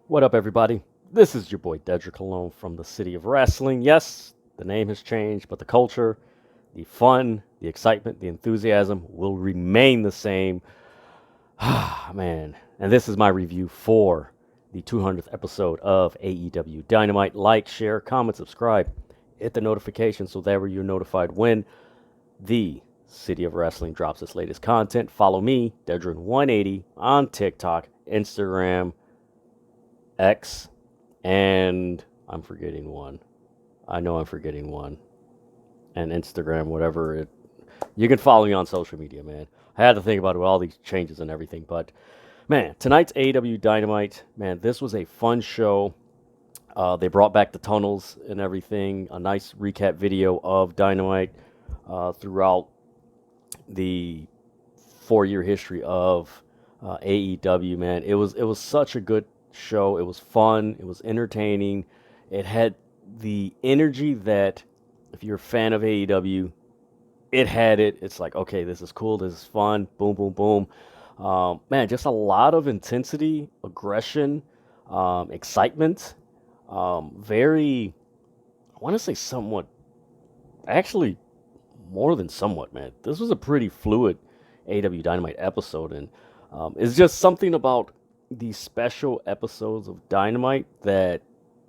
What up, everybody? This is your boy Dedrian from the city of Rasslin. Yes, the name has changed, but the culture, the fun, the excitement, the enthusiasm will remain the same. Ah, man. And this is my review for the 200th episode of AEW Dynamite. Like, share, comment, subscribe, hit the notification so that way you're notified when the City of Wrestling drops its latest content. Follow me, Dedrian180, on TikTok, Instagram, X, and I'm forgetting one. I know I'm forgetting one. And Instagram, whatever it. You can follow me on social media, man. I had to think about it with all these changes and everything, but man, tonight's AEW Dynamite, man, this was a fun show. They brought back the tunnels and everything. A nice recap video of Dynamite throughout the 4 year history of AEW. Man, it was such a good show. It was fun. It was entertaining. It had the energy that if you're a fan of AEW, it had it. It's like, okay, this is cool. This is fun. Boom, boom, boom. Man, just a lot of intensity, aggression, excitement. Very, I want to say somewhat, actually, more than somewhat, man. This was a pretty fluid AW Dynamite episode, and it's just something about these special episodes of Dynamite that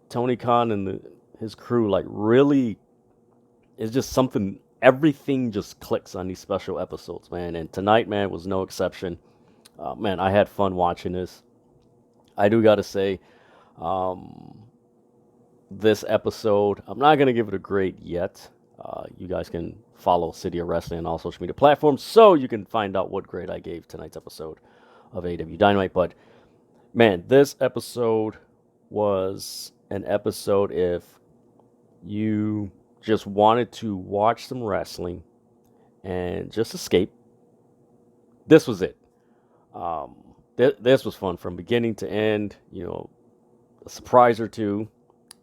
Tony Khan and his crew like really is just something. Everything just clicks on these special episodes, man. And tonight, man, was no exception. Man, I had fun watching this. I do gotta say, um, this episode, I'm not gonna give it a grade yet. You guys can follow City of Wrestling on all social media platforms so you can find out what grade I gave tonight's episode of AW Dynamite. But man, this episode was an episode if you just wanted to watch some wrestling and just escape. This was it. Um, this was fun from beginning to end. You know, a surprise or two,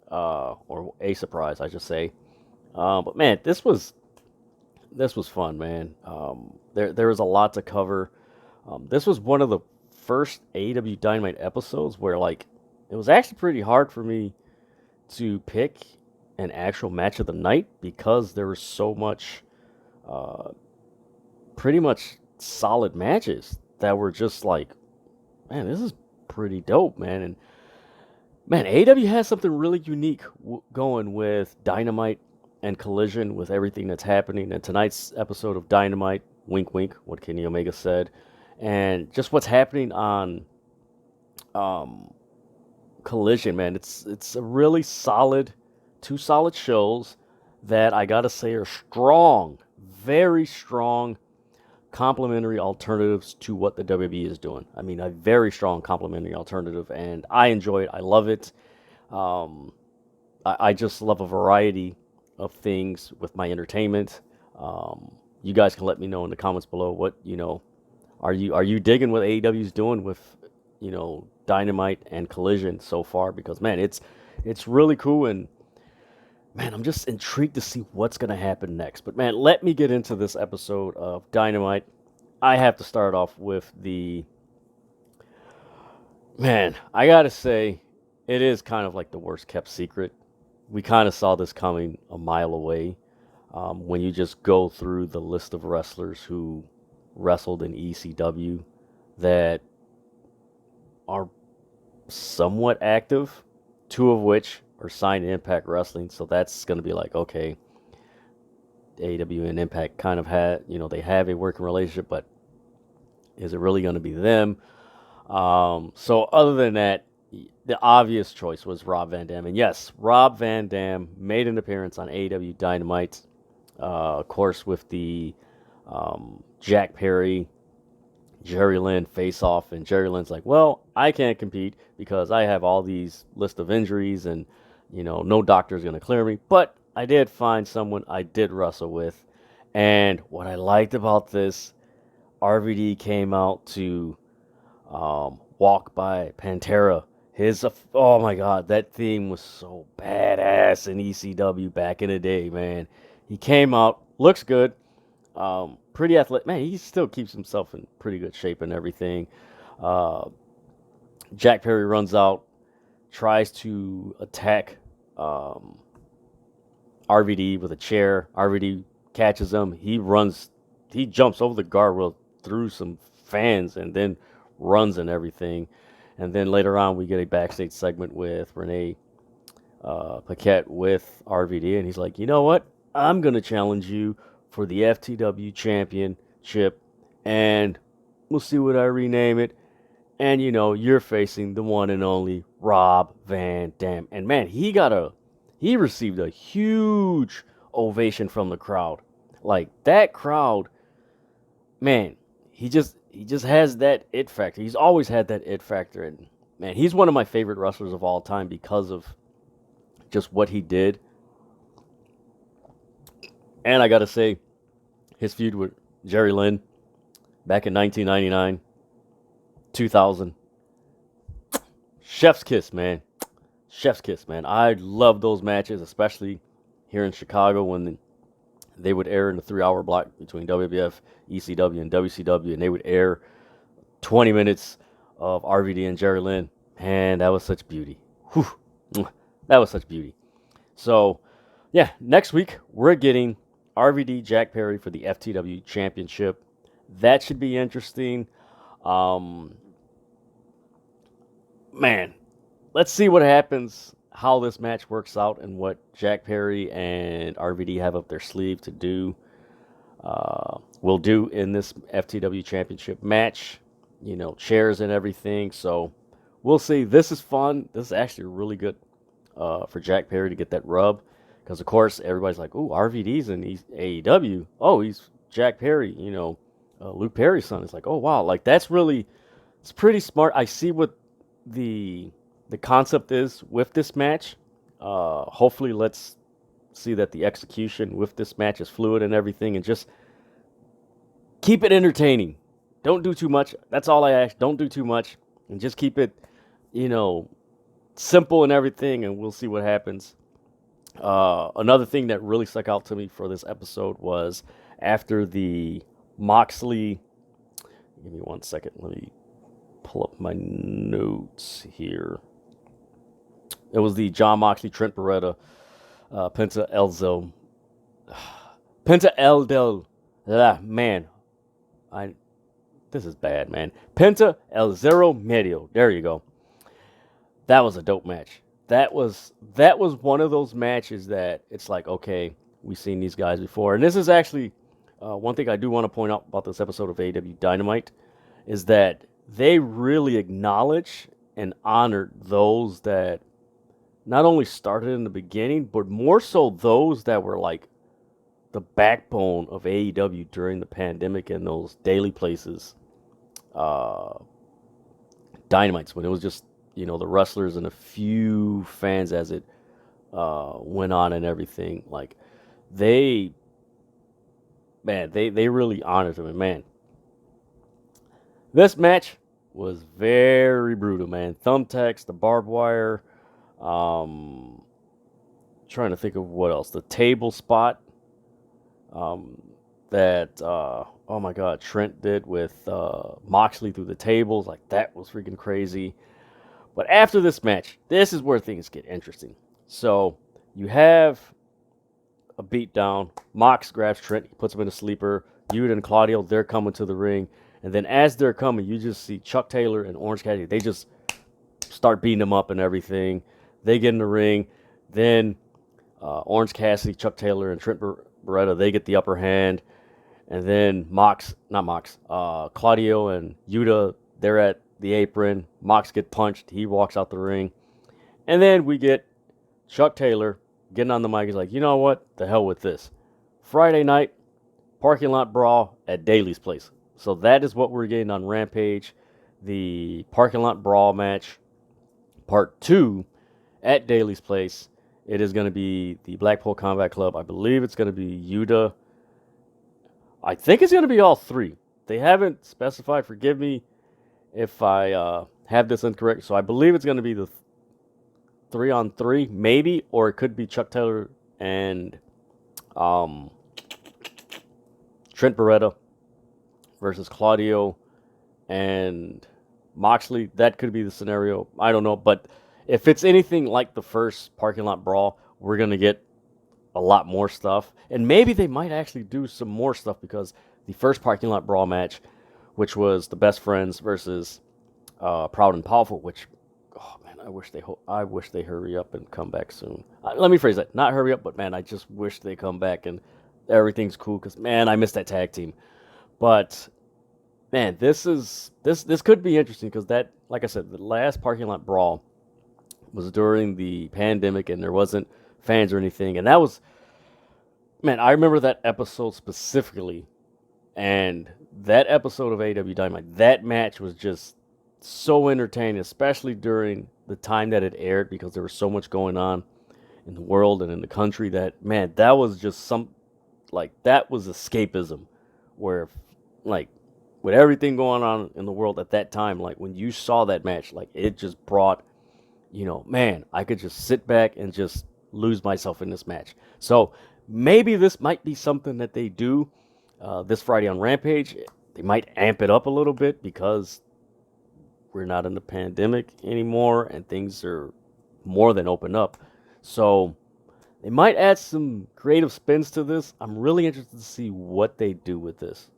or a surprise, I should say. But man, this was fun, man. There was a lot to cover. This was one of the first AEW Dynamite episodes where like it was actually pretty hard for me to pick an actual match of the night because there was so much, uh, pretty much solid matches that were just like, man, this is pretty dope, man. And man, AEW has something really unique going with Dynamite and Collision with everything that's happening. And tonight's episode of Dynamite, wink, wink, what Kenny Omega said, and just what's happening on um, Collision, man. It's a really solid, two solid shows that I gotta say are strong, very strong complementary alternatives to what the WWE is doing. I mean, a very strong complementary alternative, and I enjoy it. I love it. Um, I just love a variety of things with my entertainment. You guys can let me know in the comments below what are you digging what AEW is doing with Dynamite and Collision so far? Because man, it's really cool, and man, I'm just intrigued to see what's gonna happen next. But man, let me get into this episode of Dynamite. I have to start off with the man. I gotta say, it is kind of like the worst kept secret. We kind of saw this coming a mile away. When you just go through the list of wrestlers who wrestled in ECW that are somewhat active, two of which are signed to Impact Wrestling. So that's going to be like, okay, AEW and Impact kind of they have a working relationship, but is it really going to be them? So other than that, the obvious choice was Rob Van Dam. And yes, Rob Van Dam made an appearance on AEW Dynamite, of course, with the Jack Perry Jerry Lynn face off, and Jerry Lynn's like, well, I can't compete because I have all these list of injuries, and no doctor's gonna clear me. But I did find someone I did wrestle with, and what I liked about this, RVD came out to walk by Pantera. Oh my god, that theme was so badass in ECW back in the day, man. He came out, looks good, pretty athletic. Man, he still keeps himself in pretty good shape and everything. Uh, Jack Perry runs out. tries to attack RVD with a chair. RVD catches him. He jumps over the guardrail through some fans and then runs and everything. And then later on, we get a backstage segment with Renee Paquette with RVD, and he's like, you know what? I'm going to challenge you for the FTW Championship, and we'll see what I rename it. And, you're facing the one and only Rob Van Dam. And, man, he received a huge ovation from the crowd. Like, that crowd, man, he just has that it factor. He's always had that it factor. And, man, he's one of my favorite wrestlers of all time because of just what he did. And I got to say, his feud with Jerry Lynn back in 1999, 2000. Chef's kiss, man. Chef's kiss, man. I love those matches, especially here in Chicago when they would air in the 3-hour block between WWF, ECW, and WCW, and they would air 20 minutes of RVD and Jerry Lynn. Man, that was such beauty. Whew. That was such beauty. So, yeah, next week we're getting RVD Jack Perry for the FTW Championship. That should be interesting. Man, let's see what happens, how this match works out, and what Jack Perry and RVD have up their sleeve to do. Will do in this FTW Championship match. Chairs and everything. So we'll see. This is fun. This is actually really good for Jack Perry to get that rub. Because, of course, everybody's like, ooh, RVD's in AEW. Oh, he's Jack Perry, Luke Perry's son. It's like, oh, wow. Like, it's pretty smart. I see what the concept is with this match. Hopefully, let's see that the execution with this match is fluid and everything. And just keep it entertaining. Don't do too much. That's all I ask. Don't do too much. And just keep it, simple and everything. And we'll see what happens. Another thing that really stuck out to me for this episode was after the Moxley. Give me 1 second. Let me pull up my notes here. It was the John Moxley, Trent Beretta, Penta El Del. Man, this is bad, man. Penta El Zero Medio. There you go. That was a dope match. That was one of those matches that it's like, okay, we've seen these guys before. And this is actually one thing I do want to point out about this episode of AEW Dynamite is that they really acknowledge and honored those that not only started in the beginning, but more so those that were like the backbone of AEW during the pandemic and those daily places, Dynamites, when it was just, the wrestlers and a few fans as it went on and everything. Like, they really honored them. And, man, this match was very brutal, man. Thumbtacks, the barbed wire. Trying to think of what else. The table spot that, oh my God, Trent did with Moxley through the tables. Like, that was freaking crazy. But after this match, this is where things get interesting. So you have a beatdown. Mox grabs Trent. He puts him in a sleeper. Yuta and Claudio, they're coming to the ring. And then as they're coming, you just see Chuck Taylor and Orange Cassidy. They just start beating them up and everything. They get in the ring. Then Orange Cassidy, Chuck Taylor, and Trent Beretta, they get the upper hand. And then Claudio and Yuta, they're at the apron. Mox get punched. He walks out the ring. And then we get Chuck Taylor getting on the mic. He's like, you know what? The hell with this. Friday night, parking lot brawl at Daly's place. So that is what we're getting on Rampage. The parking lot brawl match, part 2 at Daly's place. It is going to be the Blackpool Combat Club. I believe it's going to be Yuta. I think it's going to be all 3. They haven't specified. Forgive me if I have this incorrect. So I believe it's going to be the 3-on-3, maybe, or it could be Chuck Taylor and Trent Beretta versus Claudio and Moxley. That could be the scenario. I don't know, but if it's anything like the first parking lot brawl, we're gonna get a lot more stuff, and maybe they might actually do some more stuff because the first parking lot brawl match, which was the Best Friends versus Proud and Powerful, which oh man, I wish they hurry up and come back soon. Let me phrase that: not hurry up, but man, I just wish they come back and everything's cool because man, I miss that tag team. But man, this could be interesting because that, like I said, the last parking lot brawl was during the pandemic and there wasn't fans or anything, and that was man, I remember that episode specifically, and that episode of AW Dynamite, that match was just so entertaining, especially during the time that it aired because there was so much going on in the world and in the country that man, that was just some like that was escapism where like with everything going on in the world at that time, like when you saw that match, like it just brought, man, I could just sit back and just lose myself in this match. So maybe this might be something that they do this Friday on Rampage. They might amp it up a little bit because we're not in the pandemic anymore and things are more than open up. So they might add some creative spins to this. I'm really interested to see what they do with this.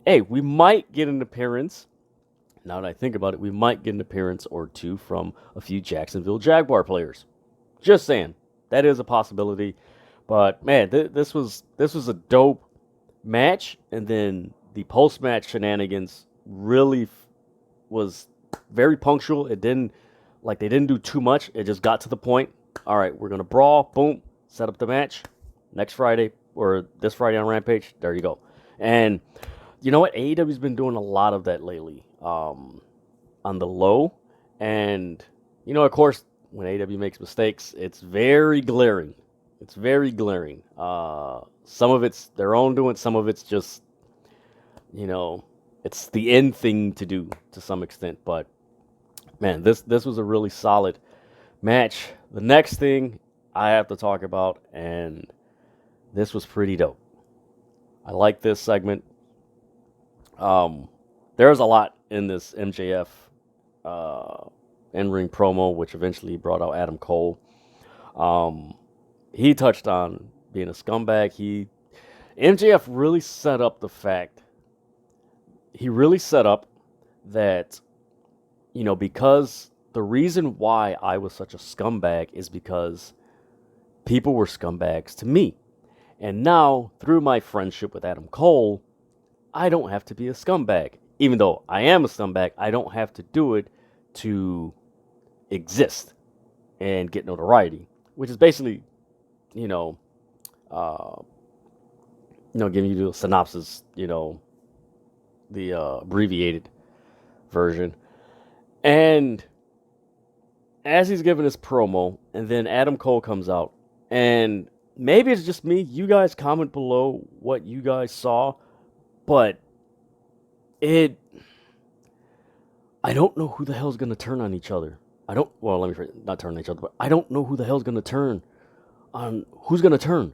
Hey, we might get an appearance. Now that I think about it, we might get an appearance or two from a few Jacksonville Jaguar players. Just saying, that is a possibility. But man, this was a dope match, and then the post-match shenanigans really was very punctual. It didn't they didn't do too much. It just got to the point. All right, we're gonna brawl. Boom, set up the match. Next Friday or this Friday on Rampage. There you go. And you know what? AEW's been doing a lot of that lately. On the low, and of course, when AEW makes mistakes, it's very glaring. It's very glaring. Some of it's their own doing. Some of it's just, it's the end thing to do to some extent. But man, this was a really solid match. The next thing I have to talk about, and this was pretty dope. I like this segment. There's a lot in this MJF in-ring promo, which eventually brought out Adam Cole. He touched on being a scumbag. MJF really set up the fact. He really set up that, because the reason why I was such a scumbag is because people were scumbags to me. And now, through my friendship with Adam Cole, I don't have to be a scumbag. Even though I am a scumbag, I don't have to do it to exist and get notoriety, which is basically, giving you the synopsis, the abbreviated version. And as he's giving his promo, and then Adam Cole comes out, and maybe it's just me. You guys comment below what you guys saw, but I don't know who the hell's going to turn on each other. Not turn on each other, but I don't know who the hell's going to turn on, who's going to turn.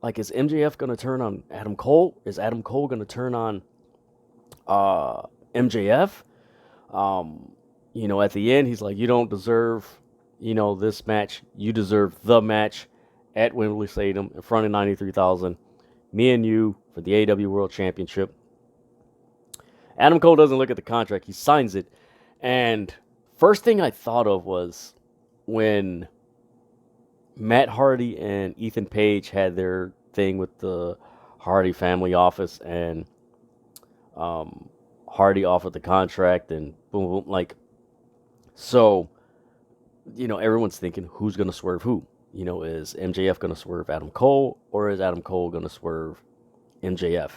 Like, is MJF going to turn on Adam Cole? Is Adam Cole going to turn on MJF? At the end, he's like, you don't deserve, this match. You deserve the match at Wembley Stadium in front of 93,000. Me and you for the AEW World Championship. Adam Cole doesn't look at the contract. He signs it. And first thing I thought of was when Matt Hardy and Ethan Page had their thing with the Hardy family office, and Hardy offered the contract, and boom, boom, so, everyone's thinking, who's going to swerve who? Is MJF going to swerve Adam Cole, or is Adam Cole going to swerve MJF?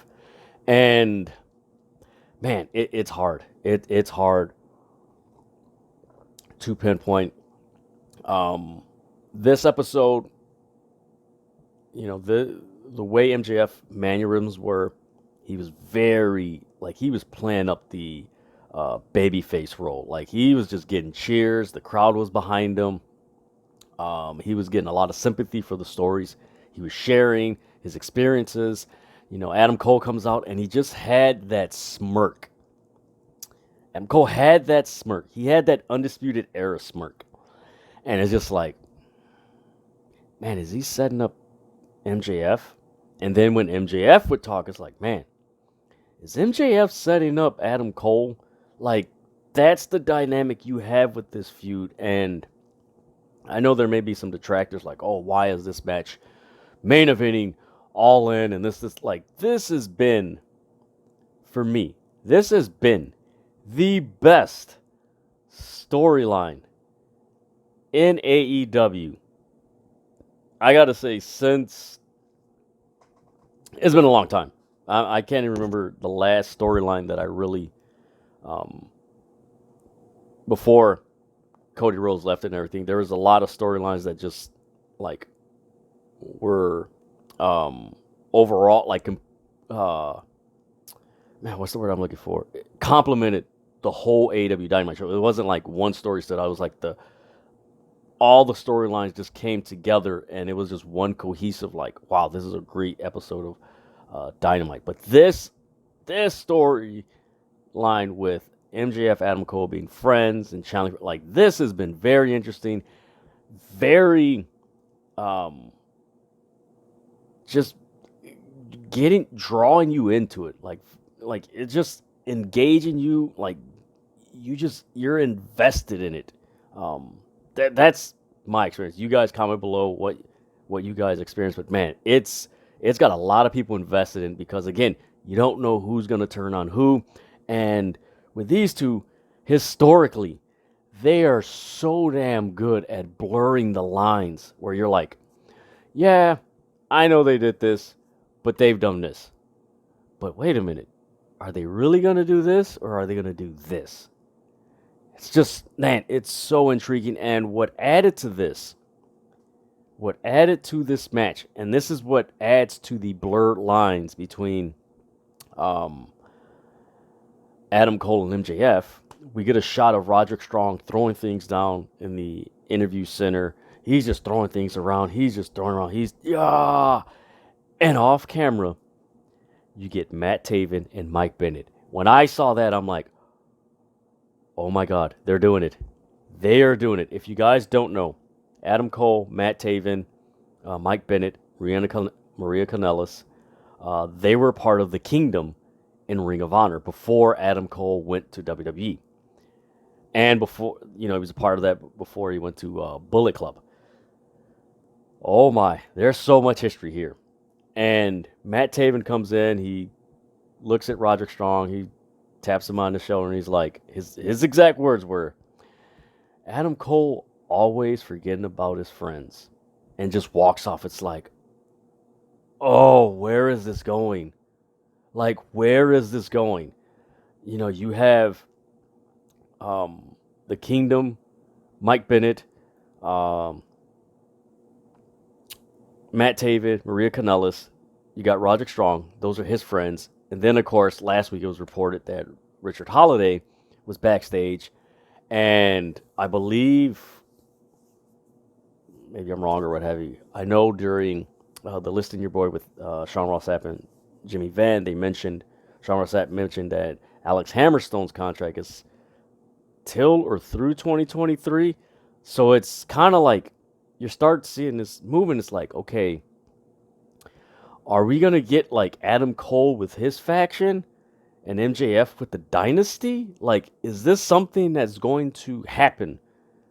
And man, it's hard. It's hard to pinpoint. This episode, the way MJF mannerisms were, he was very, he was playing up the babyface role. He was just getting cheers. The crowd was behind him. He was getting a lot of sympathy for the stories. He was sharing his experiences. Adam Cole comes out and he just had that smirk. Adam Cole had that smirk. He had that Undisputed Era smirk. And it's just like, man, is he setting up MJF? And then when MJF would talk, it's like, man, is MJF setting up Adam Cole? Like, that's the dynamic you have with this feud. And I know there may be some detractors like, oh, why is this match main eventing All In? And this has been, for me, this has been the best storyline in AEW. I gotta say, since it's been a long time. I can't even remember the last storyline that I really, before Cody Rhodes left and everything, there was a lot of storylines that just like were overall like man, what's the word I'm looking for? It complemented the whole AEW Dynamite show. It wasn't like one story stood out. It was like all the storylines just came together, and it was just one cohesive, like, wow, this is a great episode of Dynamite. But this storyline with MJF, Adam Cole being friends and challenging, like, this has been very interesting, very just drawing you into it, like it's just engaging you, like you're invested in it. That's my experience. You guys comment below what you guys experience, but man, it's got a lot of people invested in, because again, you don't know who's going to turn on who. And with these two, historically, they are so damn good at blurring the lines where you're like, yeah, I know they did this, but they've done this. But wait a minute, are they really going to do this, or are they going to do this? It's just, man, it's so intriguing. And what added to this match, and this is what adds to the blurred lines between Adam Cole and MJF, we get a shot of Roderick Strong throwing things down in the interview center. He's just throwing things around. And off camera, you get Matt Taven and Mike Bennett. When I saw that, I'm like, oh my God, they're doing it. They are doing it. If you guys don't know, Adam Cole, Matt Taven, Mike Bennett, Maria Kanellis, they were part of the Kingdom in Ring of Honor before Adam Cole went to WWE. And before, he was a part of that before he went to Bullet Club. Oh my, there's so much history here. And Matt Taven comes in, he looks at Roderick Strong, he taps him on the shoulder, and he's like, his exact words were, Adam Cole always forgetting about his friends, and just walks off. It's like, oh, where is this going? Like, where is this going? You have the Kingdom, Mike Bennett, Matt Taven, Maria Kanellis. You got Roderick Strong. Those are his friends. And then, of course, last week it was reported that Richard Holiday was backstage. And I believe, maybe I'm wrong or what have you, I know during the Listing Your Boy with Sean Ross Sapp and Jimmy Van, Sean Ross Sapp mentioned that Alex Hammerstone's contract is till or through 2023. So it's kind of like, you start seeing this movement. It's like, okay, are we going to get like Adam Cole with his faction and MJF with the Dynasty? Like, is this something that's going to happen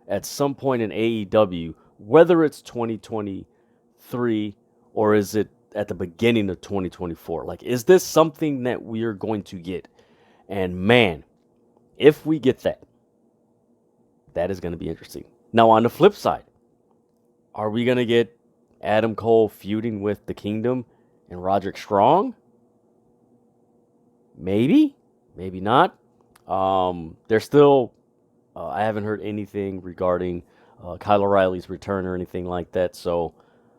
at some point in AEW, whether it's 2023 or is it at the beginning of 2024? Like, is this something that we are going to get? And man, if we get that, that is going to be interesting. Now, on the flip side, are we going to get Adam Cole feuding with the Kingdom and Roderick Strong? Maybe. Maybe not. There's still, I haven't heard anything regarding Kyle O'Reilly's return or anything like that. So,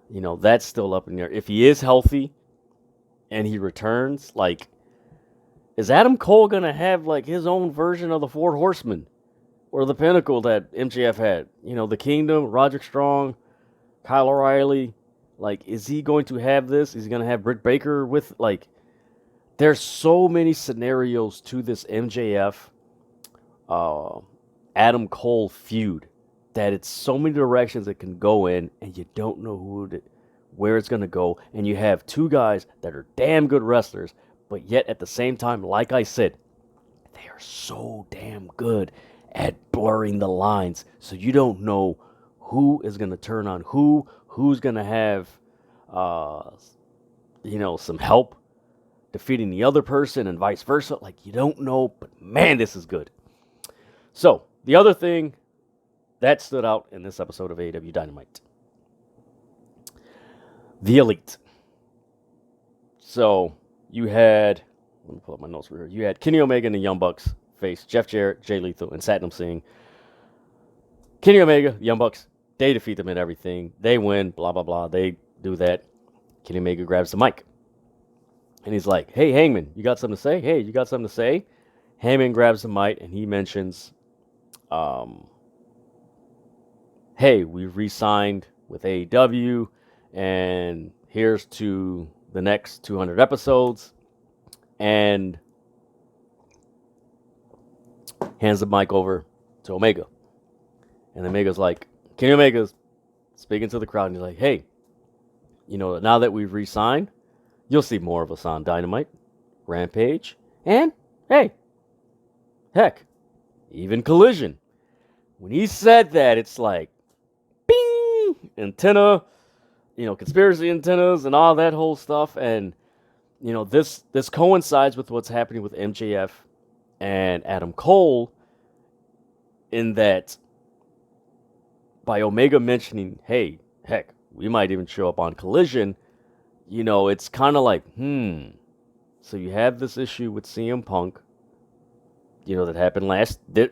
that's still up in the air. If he is healthy and he returns, like, is Adam Cole going to have, like, his own version of the Four Horsemen or the Pinnacle that MJF had? The Kingdom, Roderick Strong, Kyle O'Reilly, like, is he going to have this? Is he going to have Britt Baker with, like, there's so many scenarios to this MJF Adam Cole feud that it's so many directions it can go in, and you don't know where it's going to go. And you have two guys that are damn good wrestlers, but yet at the same time, like I said, they are so damn good at blurring the lines. So you don't know who is going to turn on who's going to have, some help defeating the other person and vice versa. Like, you don't know, but man, this is good. So the other thing that stood out in this episode of AEW Dynamite, the Elite. So you had, let me pull up my notes right here. You had Kenny Omega and the Young Bucks face Jeff Jarrett, Jay Lethal, and Satnam Singh. Kenny Omega, the Young Bucks, they defeat them in everything. They win, blah, blah, blah. They do that. Kenny Omega grabs the mic. And he's like, hey, Hangman, you got something to say? Hey, you got something to say? Hangman grabs the mic and he mentions, hey, we've re-signed with AEW, and here's to the next 200 episodes, and hands the mic over to Omega. And Omega's like, Kenny Omega's speaking to the crowd, and he's like, hey, now that we've re-signed, you'll see more of us on Dynamite, Rampage, and, hey, heck, even Collision. When he said that, it's like, bing, antenna, conspiracy antennas and all that whole stuff. And, this coincides with what's happening with MJF and Adam Cole, in that by Omega mentioning, hey, heck, we might even show up on Collision, it's kind of like, so you have this issue with CM Punk, that happened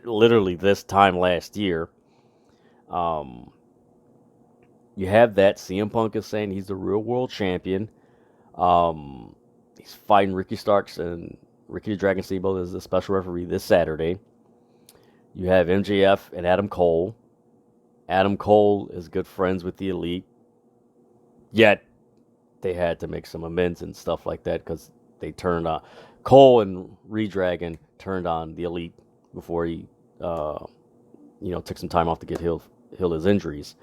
literally this time last year. You have that. CM Punk is saying he's the real world champion. He's fighting Ricky Starks and Ricky the Dragon Steamboat as the special referee this Saturday. You have MJF and Adam Cole. Adam Cole is good friends with the Elite. Yet, they had to make some amends and stuff like that because they turned on Cole and Redragon turned on the Elite before he, took some time off to get heal his injuries.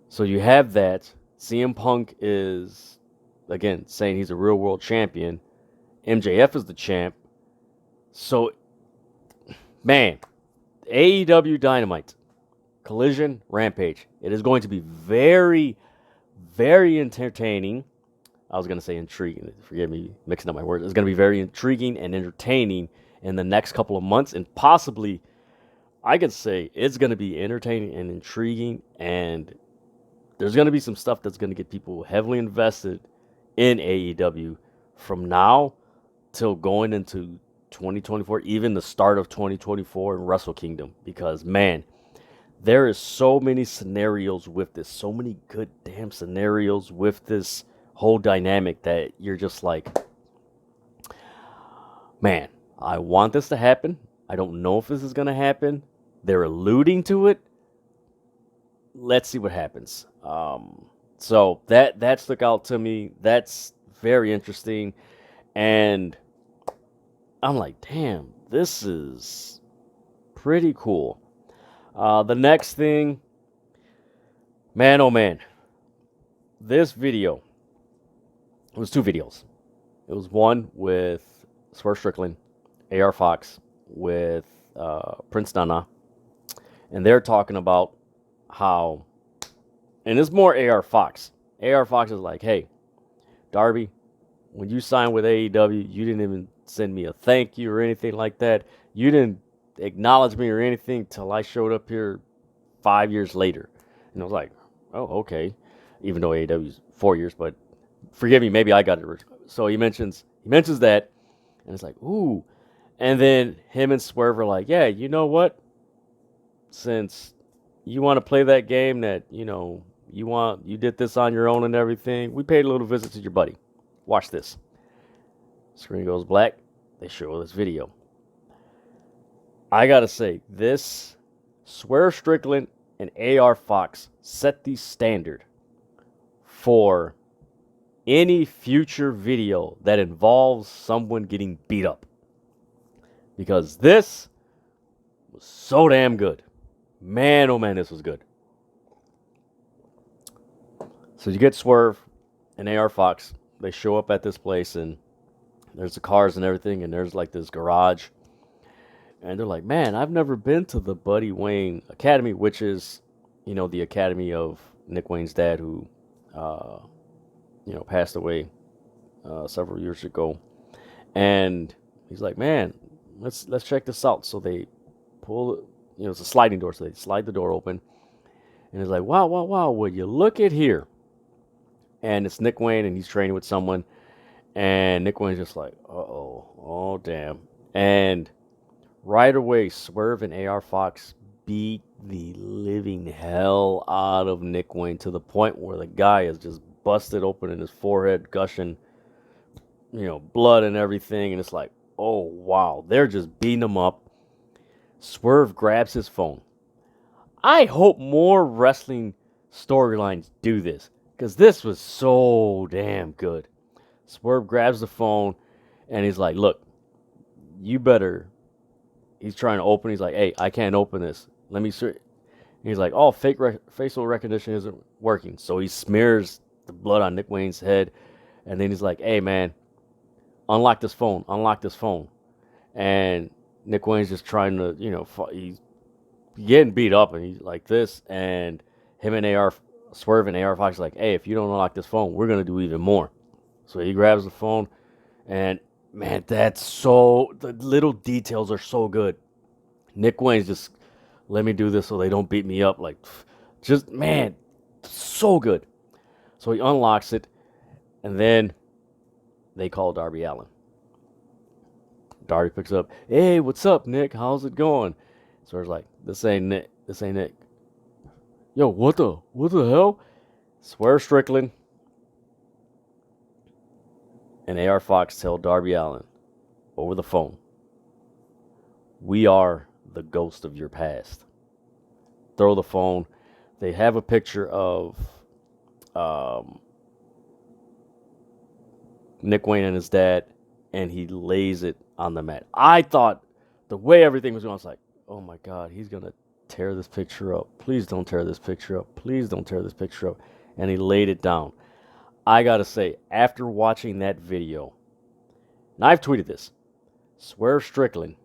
So you have that. CM Punk is, again, saying he's a real world champion. MJF is the champ. So, man, AEW Dynamite, Collision, Rampage. It is going to be very, very entertaining. I was going to say intriguing. Forgive me mixing up my words. It's going to be very intriguing and entertaining in the next couple of months. And possibly, I could say it's going to be entertaining and intriguing. And there's going to be some stuff that's going to get people heavily invested in AEW from now till going into 2024, even the start of 2024 in Wrestle Kingdom. Because, man, there is so many scenarios with this. So many good damn scenarios with this whole dynamic that you're just like, man, I want this to happen. I don't know if this is going to happen. They're alluding to it. Let's see what happens. So that stuck out to me. That's very interesting. And I'm like, damn, this is pretty cool. The next thing, man, oh man, this video, it was two videos. It was one with Swerve Strickland, AR Fox, with Prince Nana, and they're talking about how, and it's more AR Fox. AR Fox is like, hey, Darby, when you signed with AEW, you didn't even send me a thank you or anything like that. You didn't acknowledge me or anything till I showed up here 5 years later. And I was like, oh, okay. Even though AEW is 4 years, but forgive me, maybe I got it. So he mentions that, and it's like, ooh. And then him and Swerve are like, yeah, you know what? Since you want to play that game that, you did this on your own and everything, we paid a little visit to your buddy. Watch this. Screen goes black. They show this video. I gotta say, this Swerve Strickland and AR Fox set the standard for any future video that involves someone getting beat up. Because this was so damn good. Man, oh man, this was good. So you get Swerve and AR Fox. They show up at this place, and there's the cars and everything, and there's like this garage. And they're like, man, I've never been to the Buddy Wayne Academy, which is, the academy of Nick Wayne's dad, who, uh, passed away several years ago. And he's like, man, let's check this out. So they pull, it's a sliding door, so they slide the door open, and it's like, wow, wow, wow, will you look at here? And it's Nick Wayne, and he's training with someone, and Nick Wayne's just like, oh damn, and right away, Swerve and AR Fox beat the living hell out of Nick Wayne to the point where the guy is just busted open in his forehead, gushing, blood and everything, and it's like, oh wow, they're just beating him up. Swerve grabs his phone. I hope more wrestling storylines do this, because this was so damn good. Swerve grabs the phone, and he's like, look, you better... He's trying to open. He's like, hey, I can't open this. Let me see. He's like, oh, facial recognition isn't working. So he smears the blood on Nick Wayne's head. And then he's like, hey, man, unlock this phone. Unlock this phone. And Nick Wayne's just trying to, he's getting beat up. And he's like this. And him and Swerve and AR Fox like, hey, if you don't unlock this phone, we're going to do even more. So he grabs the phone. And man, the little details are so good. Nick Wayne's just, let me do this so they don't beat me up. Like, just, man, so good. So he unlocks it, and then they call Darby Allin. Darby picks up, hey, what's up, Nick? How's it going? So he's like, this ain't Nick. This ain't Nick. Yo, what the hell? Swerve Strickland and AR Fox tell Darby Allin over the phone, we are the ghost of your past. Throw the phone. They have a picture of Nick Wayne and his dad, and he lays it on the mat. I thought the way everything was going, I was like, oh my God, he's going to tear this picture up. Please don't tear this picture up. Please don't tear this picture up. And he laid it down. I gotta say, after watching that video, and I've tweeted this, Swerve Strickland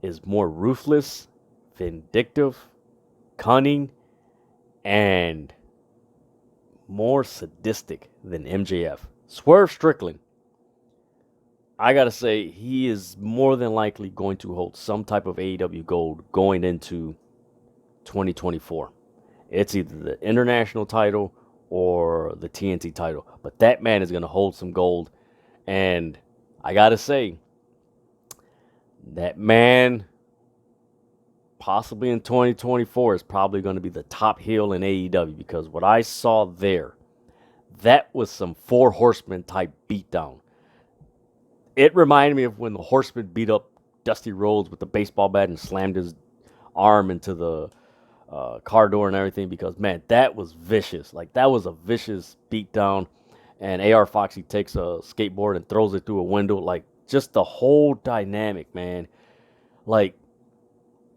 is more ruthless, vindictive, cunning, and more sadistic than MJF. Swerve Strickland, I gotta say, he is more than likely going to hold some type of AEW gold going into 2024. It's either the international title or the TNT title. But that man is going to hold some gold. And I got to say, that man, possibly in 2024, is probably going to be the top heel in AEW. Because what I saw there, that was some Four Horsemen type beatdown. It reminded me of when the Horsemen beat up Dusty Rhodes with the baseball bat and slammed his arm into the car door and everything, because man, that was vicious. Like, that was a vicious beatdown. And AR Fox, he takes a skateboard and throws it through a window. Like, just the whole dynamic, man. Like,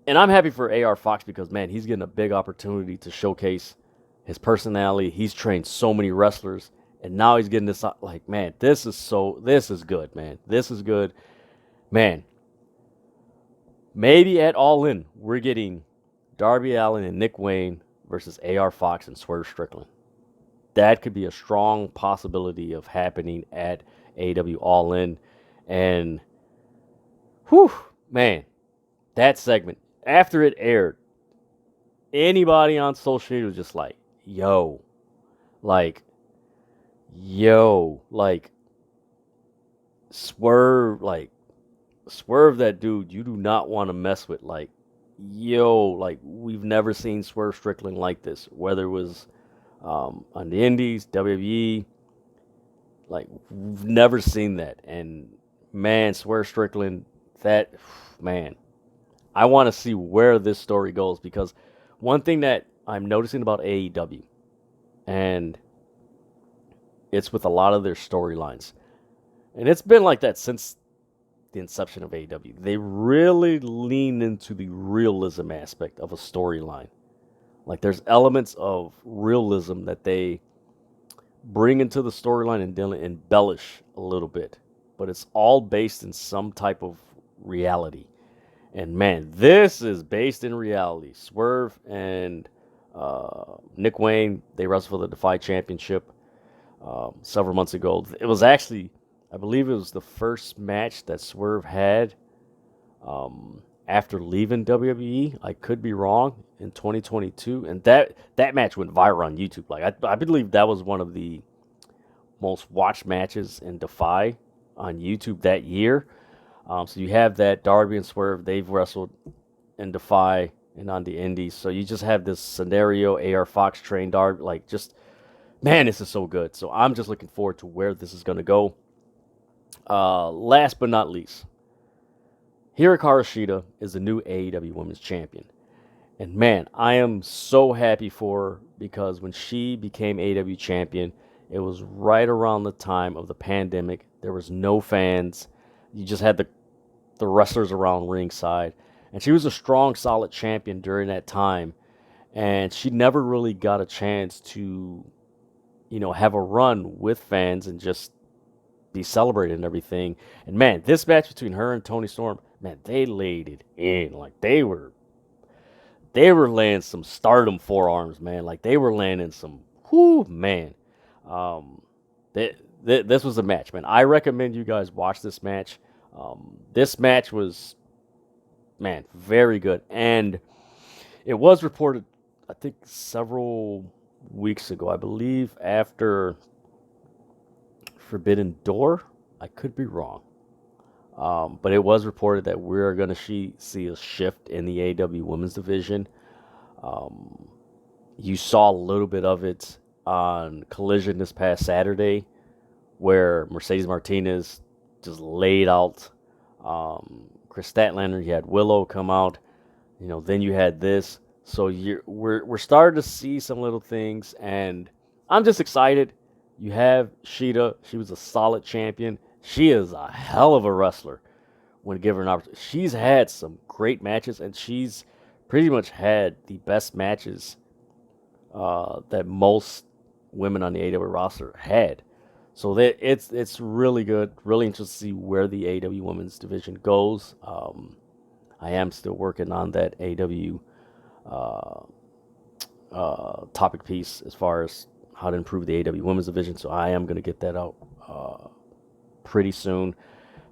and I'm happy for AR Fox because, man, he's getting a big opportunity to showcase his personality. He's trained so many wrestlers, and now he's getting this. Like, man, this is good, man. This is good, man. Maybe at All In, we're getting Darby Allin and Nick Wayne versus AR Fox and Swerve Strickland. That could be a strong possibility of happening at AEW All In. And, whew, man, that segment, after it aired, anybody on social media was just like, yo, Swerve that dude, you do not want to mess with. We've never seen Swerve Strickland like this, whether it was on the Indies, WWE, we've never seen that. And man, Swerve Strickland, I want to see where this story goes, because one thing that I'm noticing about AEW, and it's with a lot of their storylines, and it's been like that since the inception of AEW. They really lean into the realism aspect of a storyline. Like there's elements of realism that they bring into the storyline and then embellish a little bit, but it's all based in some type of reality. And man, this is based in reality. Swerve and Nick Wayne, they wrestled for the Defy Championship several months ago. It was actually, I believe it was the first match that Swerve had after leaving WWE. I could be wrong, in 2022, and that match went viral on YouTube. Like I believe that was one of the most watched matches in Defy on YouTube that year. So you have that Darby and Swerve. They've wrestled in Defy and on the Indies. So you just have this scenario. AR Fox trained Darby. Like just man, this is so good. So I'm just looking forward to where this is going to go. Last but not least, Hikaru Shida is the new AEW Women's Champion. And man, I am so happy for her because when she became AEW Champion, it was right around the time of the pandemic. There was no fans. You just had the wrestlers around ringside. And she was a strong, solid champion during that time. And she never really got a chance to, have a run with fans and just be celebrated and everything. And man, this match between her and Toni Storm, man, they laid it in. Like they were laying some stardom forearms, man. Like they were landing some, whoo, man. This was a match, man. I recommend you guys watch this match. This match was, man, very good. And it was reported, I think, several weeks ago, I believe, after Forbidden Door. I could be wrong. But it was reported that we're going to see a shift in the AEW Women's Division. You saw a little bit of it on Collision this past Saturday, where Mercedes Martinez just laid out Chris Statlander. You had Willow come out. Then you had this. So we're starting to see some little things, and I'm just excited. You have Shida. She was a solid champion. She is a hell of a wrestler when given an opportunity. She's had some great matches, and she's pretty much had the best matches that most women on the AEW roster had. So it's really good. Really interested to see where the AEW Women's Division goes. I am still working on that AEW topic piece as far as how to improve the AEW Women's Division. So I am going to get that out pretty soon.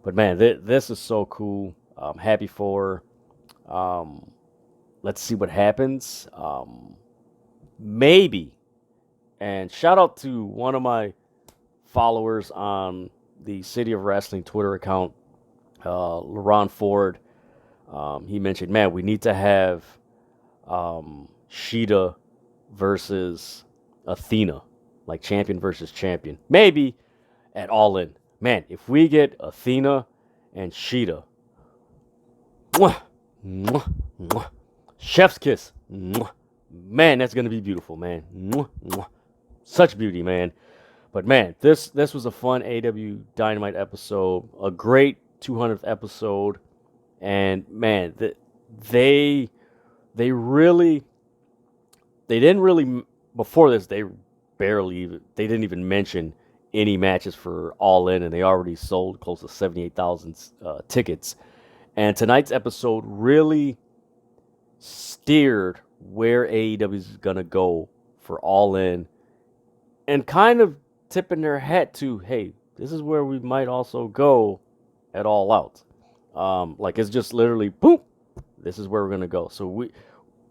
But man, this is so cool. I'm happy for her. Let's see what happens. Maybe. And shout out to one of my followers on the City of Wrestling Twitter account, LaRon Ford. He mentioned, man, we need to have Shida versus Athena, like champion versus champion. Maybe at All In. Man, if we get Athena and Shida, mwah, mwah, mwah, chef's kiss. Mwah. Man, that's going to be beautiful, man. Mwah, mwah. Such beauty, man. But man, this was a fun AW Dynamite episode. A great 200th episode. And man, they didn't really, before this, they didn't even mention any matches for All In, and they already sold close to 78,000 tickets. And tonight's episode really steered where AEW is going to go for All In, and kind of tipping their hat to, hey, this is where we might also go at All Out. Like it's just literally, boom, this is where we're going to go. So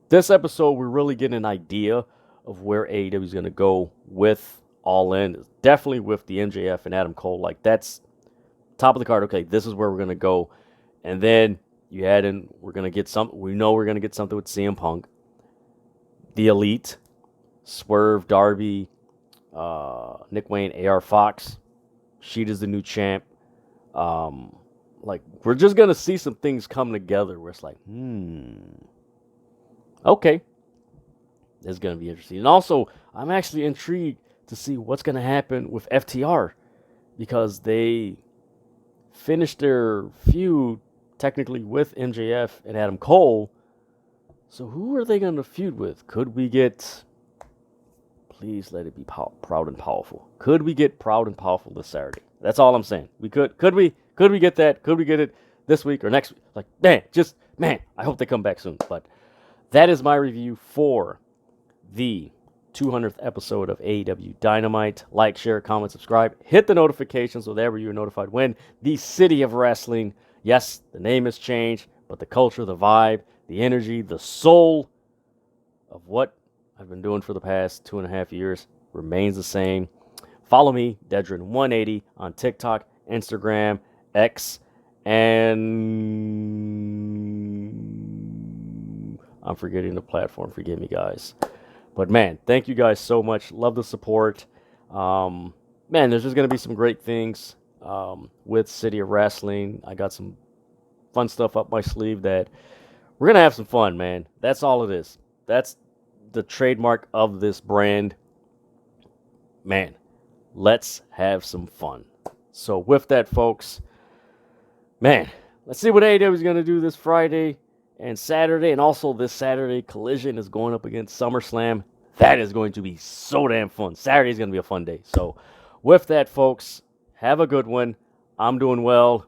this episode, we're really getting an idea of where AEW is going to go with All In. Definitely with the MJF and Adam Cole. Like that's top of the card. Okay, this is where we're going to go. And then you add in, we know we're going to get something with CM Punk, The Elite, Swerve, Darby, Nick Wayne, AR Fox, Sheeta's the new champ. Like we're just going to see some things come together where it's like, okay, this is going to be interesting. And also, I'm actually intrigued to see what's going to happen with FTR, because they finished their feud technically with MJF and Adam Cole. So who are they going to feud with? Could we get... Please let it be Proud and Powerful. Could we get Proud and Powerful this Saturday? That's all I'm saying. We could. Could we get that? Could we get it this week or next week? Like, man, I hope they come back soon. But that is my review for the 200th episode of AEW Dynamite. Like, share, comment, subscribe. Hit the notifications so that you're notified when the City of Wrestling, yes, the name has changed, but the culture, the vibe, the energy, the soul of what I've been doing for the past 2.5 years remains the same. Follow me, Dedrian180, on TikTok, Instagram, X, and I'm forgetting the platform. Forgive me, guys. But man, thank you guys so much. Love the support. Man, there's just going to be some great things with City of Wrestling. I got some fun stuff up my sleeve that we're going to have some fun, man. That's all it is. That's the trademark of this brand. Man, let's have some fun. So with that, folks, man, let's see what AEW is going to do this Friday and Saturday. And also this Saturday, Collision is going up against SummerSlam. That is going to be so damn fun. Saturday is going to be a fun day. So with that, folks, have a good one. I'm doing well.